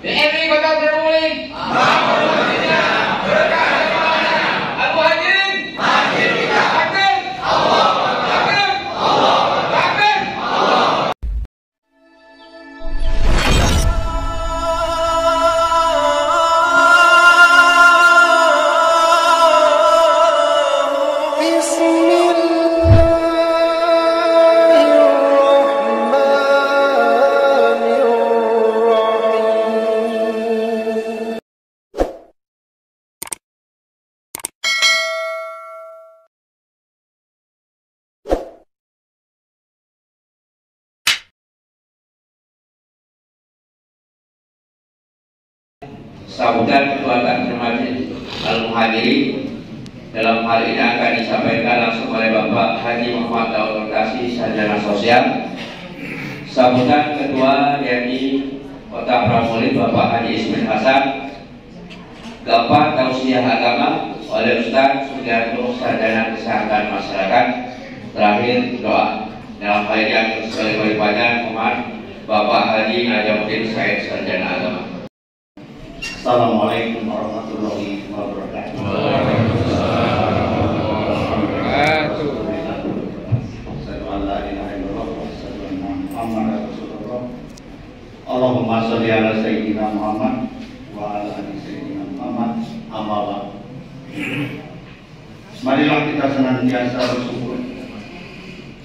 BRI Kota Probolinggo. Abu Hadirin. Takbir. Takbir. Takbir. Sambutan Ketua Takmir Masjid Al-Muhajirin dalam hal ini akan disampaikan langsung oleh Bapak Haji Muhammad Daud Kasih, Sarjana Sosial. Sambutan Ketua DPRD Kota Probolinggo Bapak Haji Ismail Hasan. Keempat, tausiah agama oleh Ustaz Sugiarto, Sarjana Kesehatan Masyarakat. Terakhir, doa. Dalam hal ini akan sekali berbanyak Muhammad Bapak Haji Najamuddin Said, Sarjana Agama. Assalamualaikum warahmatullahi wabarakatuh. Allahumma sholli ala sayyidina Muhammad wa ala ali sayyidina Muhammad. Amma ba'd. Marilah kita senantiasa bersyukur.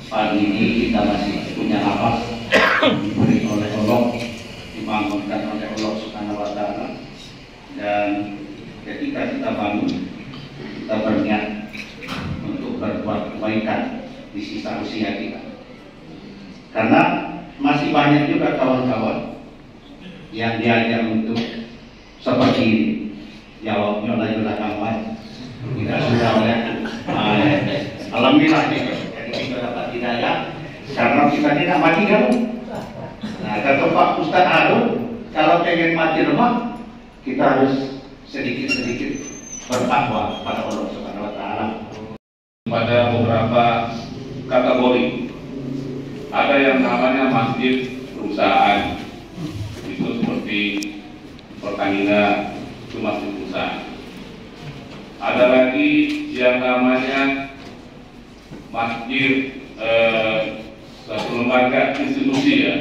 Pagi ini kita masih punya nafas diberi oleh Allah, dibangunkan oleh Allah Subhanahu wa Ta'ala. Dan ketika kita bangun, kita berniat untuk berbuat kebaikan di sisa usia kita. Karena masih banyak juga kawan-kawan yang diajak untuk seperti ini. Jawabnya oleh kawan, tidak sudah oleh alhamdulillah jadi kita dapat hidayah karena kita tidak mati dulu. Nah, kata Pak Ustaz Arum, kalau pengen mati lemah, kita harus sedikit-sedikit bertakwa pada Allah Subhanahu wa Ta'ala. Pada beberapa kategori, ada yang namanya masjid perusahaan, itu seperti Pertamina, itu masjid perusahaan. Ada lagi yang namanya masjid satu lembaga institusi ya,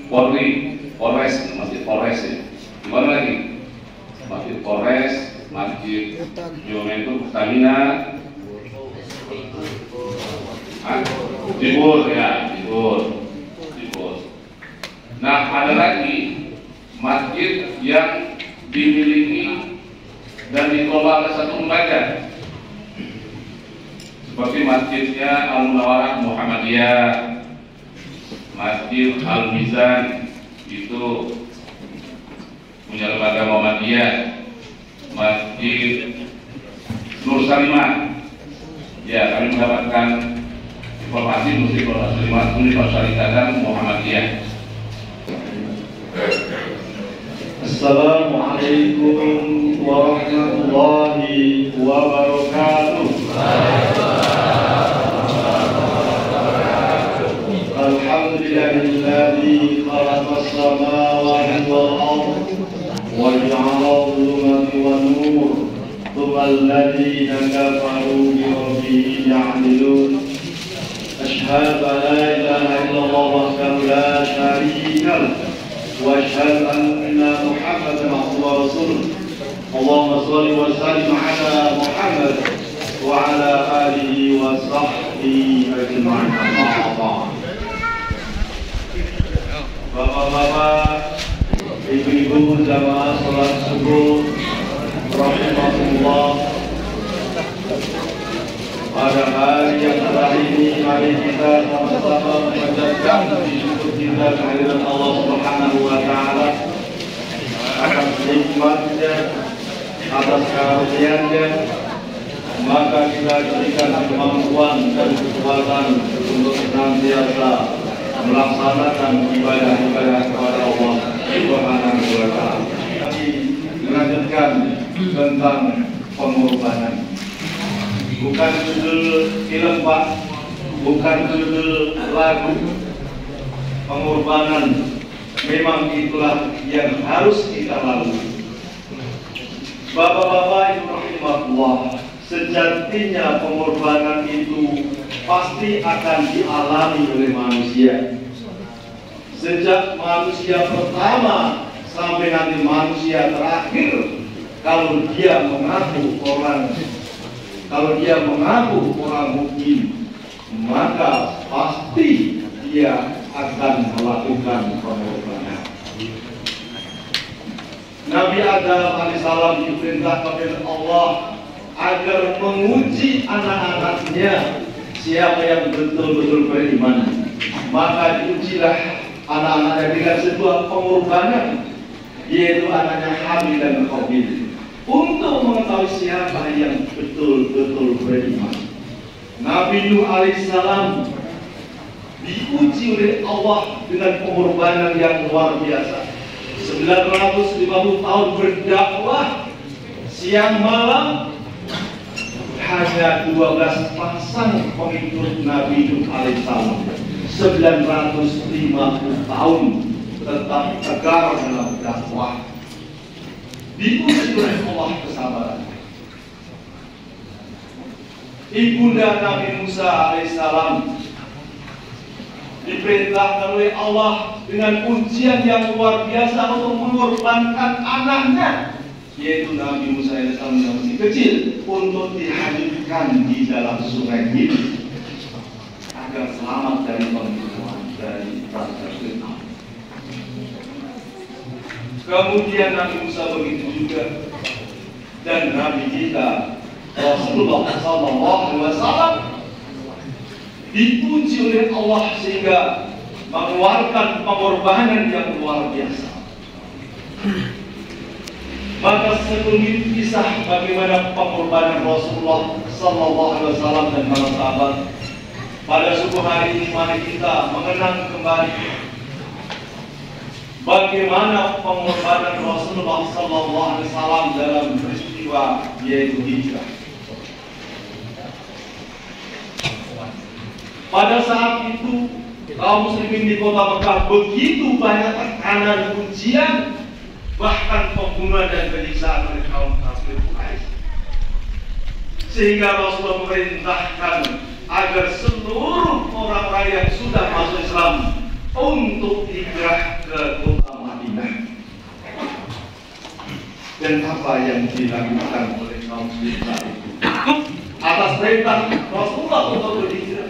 Polri, Polres, masjid Polres ya. Gimana lagi? Masjid Polres, Masjid Yomentu Pertamina, Jibur ya, Jibur. Nah, ada lagi masjid yang dimiliki dan dikelola oleh satu lembaga, seperti masjidnya Al-Munawwarah Muhammadiyah, Masjid Al-Mizan itu punya lembaga Muhammadiyah, Masjid Nur Salimah. Ya, kami mendapatkan informasi Masjid Nur Salimah Universitas Muhammadiyah. Assalamualaikum warahmatullahi wabarakatuh. Alhamdulillahilladzi khalaqas samawati wal ardh wa ja'ala adh-dhulumati wan nur thumma alladhina kafaru bi rabbihim ya'dilun. Asyhadu an la ilaha illallah wahdahu la syarika lahu wa asyhadu anna Muhammadan abduhu wa rasuluh. Allahumma shalli wa sallim ala Muhammad wa ala alihi wa sahbihi ajma'in. Bapak-bapak, ibu-ibu jamaah salat subuh rahimahullah. Pada hari yang cerah ini, mari kita sama-sama mengucapkan syukur kita kehadiran Allah Subhanahu wa Ta'ala atas nikmatnya, atas karunia-Nya. Maka kita diberikan kemampuan dan kekuatan untuk senantiasa melaksanakan ibadah-ibadah kepada Allah Subhanahu wa Ta'ala. Dilanjutkan tentang pengorbanan. Bukan judul film Pak, bukan judul lagu. Pengorbanan Memang itulah yang harus kita lalui. Bapak-bapak, ibu rahimahullah, sejatinya pengorbanan itu pasti akan dialami oleh manusia. Sejak manusia pertama sampai nanti manusia terakhir, kalau dia mengaku orang mukmin, maka pasti dia akan melakukan pengorbanan. Nabi Adam alaihissalam diperintahkan oleh Allah agar menguji anak-anaknya siapa yang betul-betul beriman. Maka diujilah anak-anaknya dengan sebuah pengorbanan, yaitu anaknya Habil dan Qabil, untuk mengetahui siapa yang betul-betul beriman. Nabi Nuh alaihissalam diuji oleh Allah dengan pengorbanan yang luar biasa. 950 tahun berdakwah siang malam, hanya 12 pasang pengikut Nabi Nuh alaihissalam. 950 tahun tetap tegar dalam dakwah. Diuji oleh Allah kesabaran. Ibunda Nabi Musa alaihissalam diperintahkan oleh Allah dengan ujian yang luar biasa untuk mengorbankan anaknya, yaitu Nabi Musa alaihissalam yang masih kecil, untuk dihanyutkan di dalam sungai Nil agar selamat dari pembunuhan dari Raja Fir'aun. Kemudian Nabi Musa begitu juga, dan Nabi kita Rasulullah SAW dipuji oleh Allah sehingga mengeluarkan pengorbanan yang luar biasa. Maka sebelum kisah bagaimana pengorbanan Rasulullah SAW dan para sahabat, pada subuh hari ini mari kita mengenang kembali bagaimana pengorbanan Rasulullah SAW dalam peristiwa yaitu hijrah. Pada saat itu kaum muslimin di kota Mekah begitu banyak tekanan, ujian, bahkan pembunuhan dan penyiksaan oleh kaum kafir Quraisy, sehingga Rasulullah memerintahkan agar seluruh orang-orang yang sudah masuk Islam untuk hijrah ke kota Madinah. Dan apa yang dilakukan oleh kaum muslimin saat itu atas perintah Rasulullah untuk berhijrah?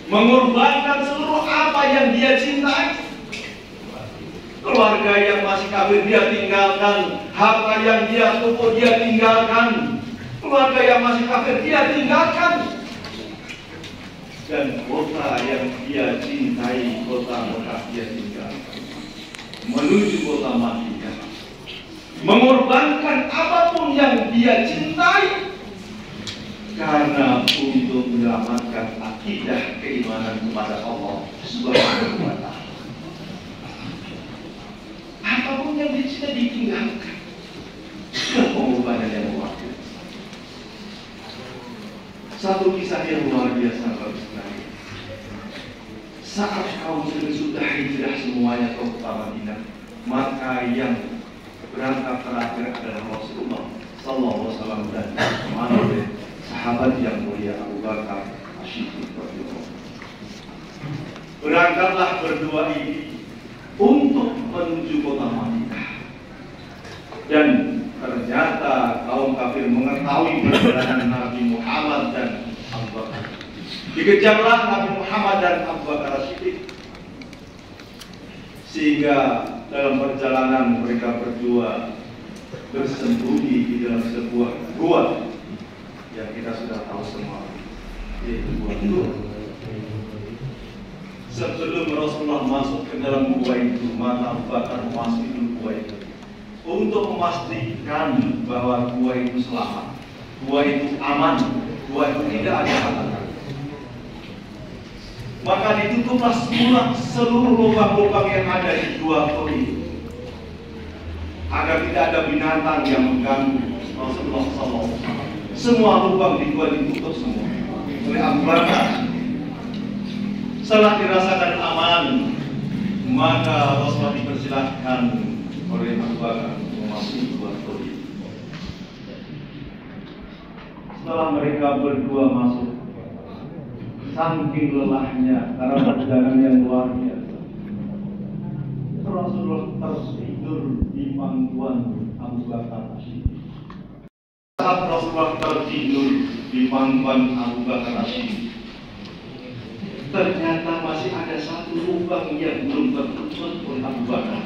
Mengorbankan seluruh apa yang dia cintai. Keluarga yang masih kafir dia tinggalkan, harta yang dia tumpuk dia tinggalkan, keluarga yang masih kafir dia tinggalkan, dan kota yang dia cintai, kota Mekah dia tinggalkan, menuju kota Madinah. Mengorbankan apapun yang dia cintai karena untuk menyelamatkan akidah keimanan kepada Allah Subhanahu wa Ta'ala. Apapun yang dicintai ditinggalkan. Pengorbanan yang luar biasa. Satu kisah yang luar biasa bagi sekali. Saat kaum muslimin sudah hijrah semuanya ke kota Madinah, maka yang berangkat terakhir adalah Rasulullah Sallallahu Alaihi Wasallam dan sahabat yang mulia Abu Bakar As-Siddiq radhiyallahu anhu. Berangkatlah berdua ini untuk menuju kota Madinah. Dan ternyata kaum kafir mengetahui perjalanan Nabi Muhammad dan Abu Bakar. Dikejarlah Nabi Muhammad dan Abu Bakar As-Siddiq, sehingga dalam perjalanan mereka berdua bersembunyi di dalam sebuah gua yang kita sudah tahu semua, yaitu gua Nur. Sebelum Rasulullah masuk ke dalam gua itu, maka Abu Bakar memasuki gua itu untuk memastikan bahwa gua itu selamat, gua itu aman, gua itu tidak ada halangan. Maka ditutuplah semula seluruh lubang-lubang yang ada di gua itu, agar tidak ada binatang yang mengganggu Rasulullah SAW. Semua lubang di gua ditutup semua oleh Abu Bakar. Setelah dirasakan aman, maka Rasulullah dipersilahkan oleh Abu Bakar memasuki buah toli. Setelah mereka berdua masuk, saking lelahnya karena perjalanan yang luar biasa, Rasulullah tertidur di pangkuan Abu Bakar As-Siddiq. Saat Rasulullah tertidur di pangkuan Abu Bakar As-Siddiq, ternyata masih ada satu lubang yang belum tertutup oleh Abu Bakar.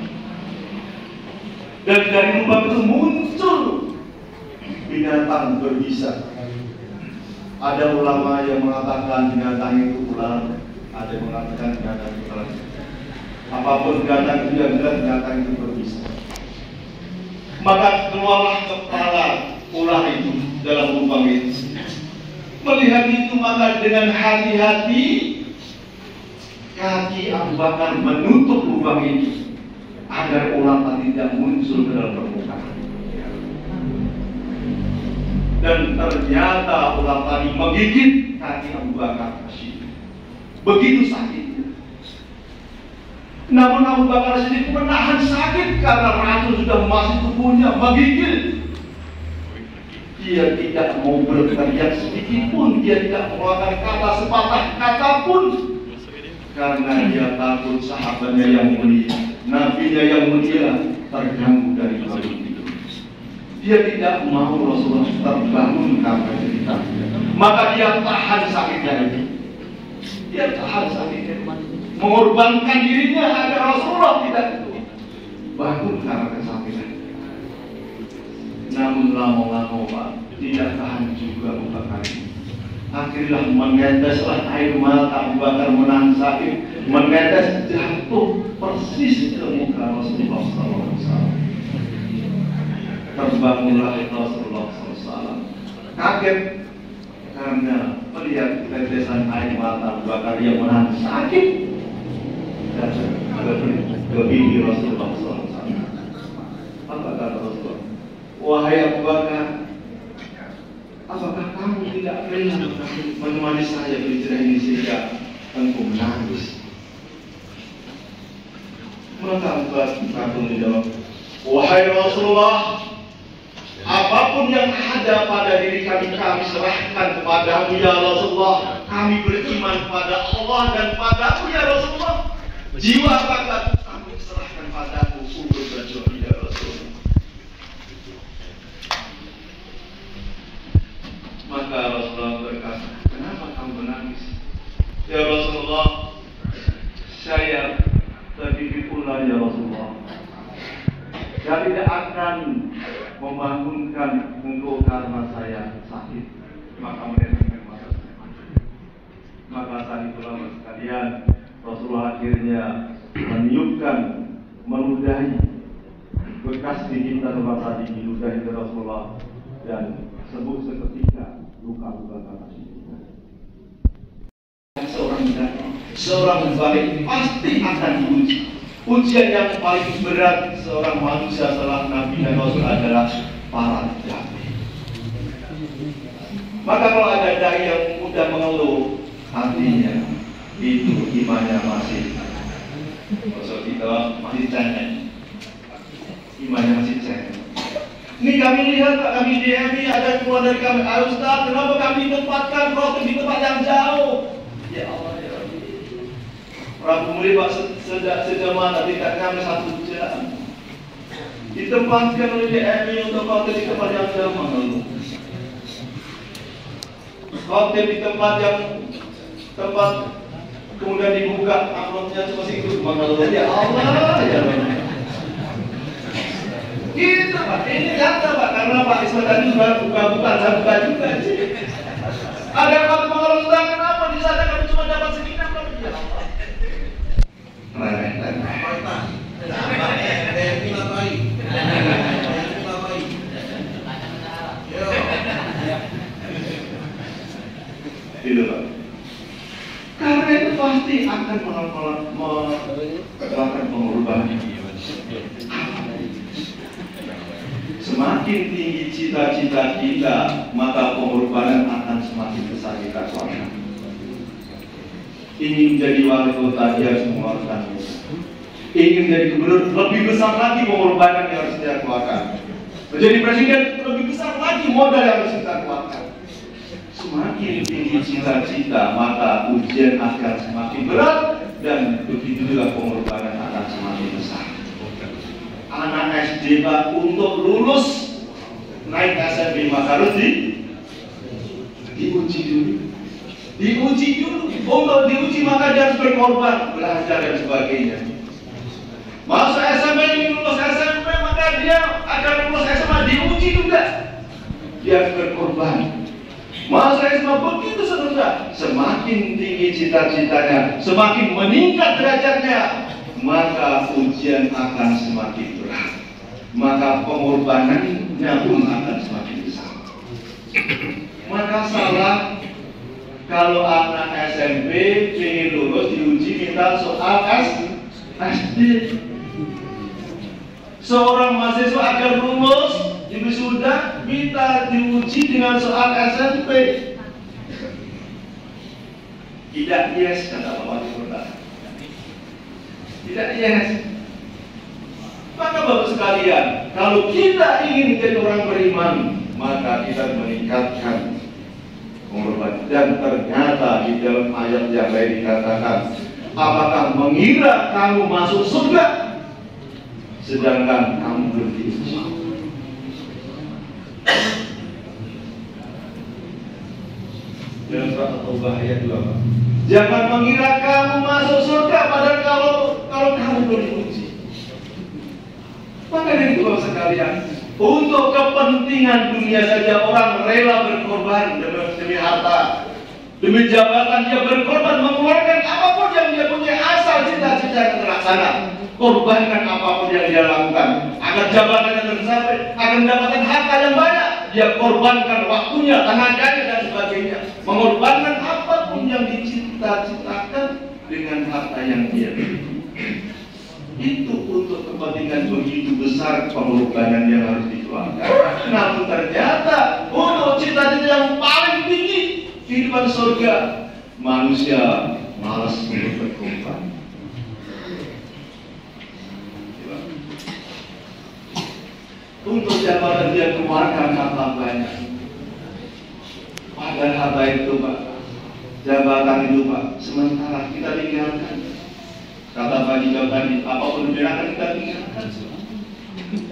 Dan dari lubang itu muncul binatang berbisa. Ada ulama yang mengatakan binatang itu ular, ada yang mengatakan binatang itu ular. Apapun binatang itu yang jelas binatang itu berbisa. Maka keluarlah kepala ular itu dalam lubang itu. Melihat itu maka dengan hati-hati kaki Abu Bakar menutup lubang ini agar ular tadi tidak muncul ke dalam permukaan. Dan ternyata ular tadi menggigit kaki Abu Bakar As-Siddiq. Begitu sakitnya. Namun Abu Bakar As-Siddiq menahan sakit karena racun sudah masuk tubuhnya, menggigit. Dia tidak mau berteriak sedikit pun, dia tidak mengeluarkan kata sepatah kata pun, karena dia takut sahabatnya yang mulia, nabinya yang mulia terganggu dari bangun tidur. Dia tidak mau Rasulullah terbangun karena cerita. Maka dia tahan sakitnya itu. Dia tahan sakitnya, mengorbankan dirinya agar Rasulullah tidak bangun karena kesakitan. Namun lama-lama tidak tahan juga Abu Bakar. Akhirnya meneteslah air mata Abu Bakar menahan sakit, menetes jatuh persis ke muka Rasulullah SAW. Terbangunlah Rasulullah SAW, kaget karena melihat tetesan air mata Abu Bakar yang menahan sakit dan ke pipi Rasulullah SAW. Apa kata Rasulullah? Wahai Abu Bakar, apakah kamu tidak rela menemani saya berhijrah ini sehingga engkau menangis? Maka Abu Bakar menjawab, wahai Rasulullah, apapun yang ada pada diri kami, kami serahkan kepadamu ya Rasulullah. Kami beriman pada Allah dan padamu ya Rasulullah. Jiwa raga kami serahkan padamu untuk berjuang ya Rasulullah. Maka Rasulullah berkata, kenapa kamu menangis? Ya Rasulullah, saya terdidik pula ya Rasulullah. Saya tidak akan membangunkan engkau karena saya sakit. Maka meneteskan mata saya. Maka saat itulah sekalian Rasulullah akhirnya meniupkan, meludahi bekas gigitan rasa di ludahi Rasulullah dan sembuh seketika luka Bakar As-Siddiq. Seorang baik pasti akan diuji. Ujian yang paling berat seorang manusia setelah Nabi dan Rasul adalah para dai. Maka kalau ada dai yang mudah mengeluh, artinya itu imannya masih kita masih cengeng. Imannya masih cengeng. Ini kami lihat Pak, kami DMI ada keluar dari kami. Ustaz, kenapa kami tempatkan khotib di tempat yang jauh? Ya Allah, ya Rabbi. Rabu mulai Pak sejam mana tidak kami 1 jam. Ditempatkan oleh DMI untuk khotib di tempat yang jauh mengeluh. Khotib di tempat yang kemudian dibuka uploadnya cuma sedikit mengeluh. Ya Allah, ya Rabbi. Gitu Pak, ini nyata Pak, karena Pak Isma tadi sudah buka-buka, saya buka juga sih. Ada kata mengeluh, kenapa di sana kami cuma dapat sekitar berapa ya Allah. Gitu Pak. Karena itu pasti akan melakukan pengorbanan. Semakin tinggi cita-cita kita, maka pengorbanan akan semakin besar kita kuatkan. Ingin jadi wali kota, dia harus mengeluarkan modal. Ingin jadi gubernur, lebih besar lagi pengorbanan yang harus dia keluarkan. Menjadi presiden, lebih besar lagi modal yang harus kita keluarkan. Semakin tinggi cita-cita, maka ujian akan semakin berat, dan begitu juga pengorbanan akan semakin besar. Anak SD Pak, untuk lulus naik SMP maka harus diuji dulu. Untuk diuji maka dia harus berkorban, belajar dan sebagainya. Masuk SMP, ini lulus SMP, maka dia akan lulus SMA, diuji juga. Dia harus berkorban. Masuk SMA, begitu seterusnya. Semakin tinggi cita-citanya, semakin meningkat derajatnya, maka ujian akan semakin berat. Maka pengorbanannya pun akan semakin besar. Maka salah kalau anak SMP ingin lulus diuji minta soal SD. Seorang mahasiswa agar lulus di wisuda minta diuji dengan soal SMP. Tidak yes, kata Bapak Wali. Tidak yes. Maka Bapak sekalian, kalau kita ingin menjadi orang beriman, maka kita meningkatkan pengorbanan. Dan ternyata di dalam ayat yang lain dikatakan, apakah mengira kamu masuk surga sedangkan kamu belum diuji? Dalam surat At-Taubah ayat 2. Jangan mengira kamu masuk surga padahal kalau kamu belum diuji. Maka dari itu sekalian, untuk kepentingan dunia saja orang rela berkorban demi harta, demi jabatan dia berkorban, mengeluarkan apapun yang dia punya asal cita-cita yang terlaksana. Korbankan apapun yang dia lakukan agar jabatannya tercapai, agar mendapatkan harta yang banyak. Dia korbankan waktunya, tenaganya dan sebagainya. Mengorbankan apapun yang dicita-citakan dengan harta yang dia miliki. Itu untuk kepentingan begitu besar pengorbanan yang harus dikeluarkan. Namun ternyata untuk cita-cita yang paling tinggi kehidupan surga, manusia malas untuk berkorban. Untuk jabatan dia keluarkan harta banyak. Padahal harta itu Pak, jabatan itu Pak, sementara kita tinggalkan. Kata Pak Jabatan, apapun yang akan kita tinggalkan.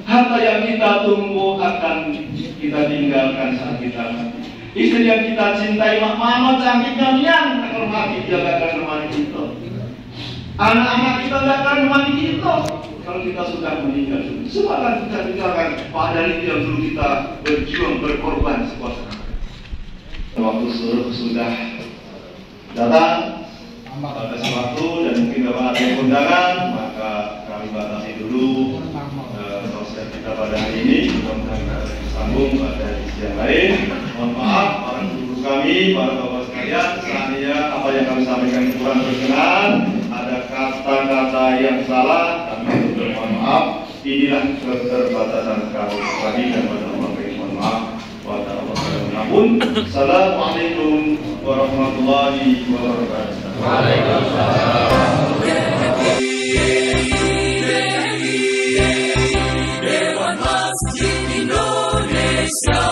Harta yang kita tunggu akan kita tinggalkan saat kita mati. Istri yang kita cintai, mama cantiknya nian, kalau mati dia gak akan nemani kita. Anak-anak kita gak akan nemani kita kalau kita sudah meninggal. Semua akan kita tinggalkan. Padahal itu yang dulu kita berjuang, berkorban sekuasa. Waktu sudah datang pada waktu dan mungkin Bapak ada undangan, maka kami batasi dulu proses kita pada hari ini. Mudah-mudahan kita sambung pada edisi yang lain. Mohon maaf para guru kami, para bapak sekalian, seandainya apa yang kami sampaikan kurang berkenan, ada kata-kata yang salah, kami mohon maaf. Inilah keterbatasan kami tadi dan mohon maaf. Assalamualaikum warahmatullahi wabarakatuh. Waalaikumsalam. Dewan Masjid Indonesia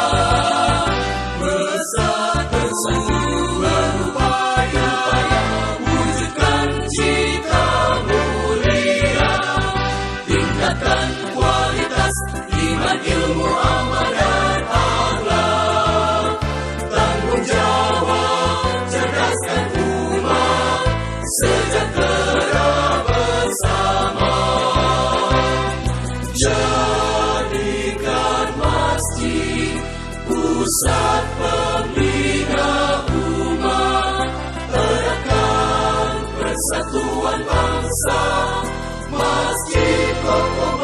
bersatu berupaya wujudkan cita mulia, tingkatkan kualitas iman, ilmu, amanah, sejahtera bersama. Jadikan masjid pusat pembina umat, eratkan persatuan bangsa. Masjid kokoh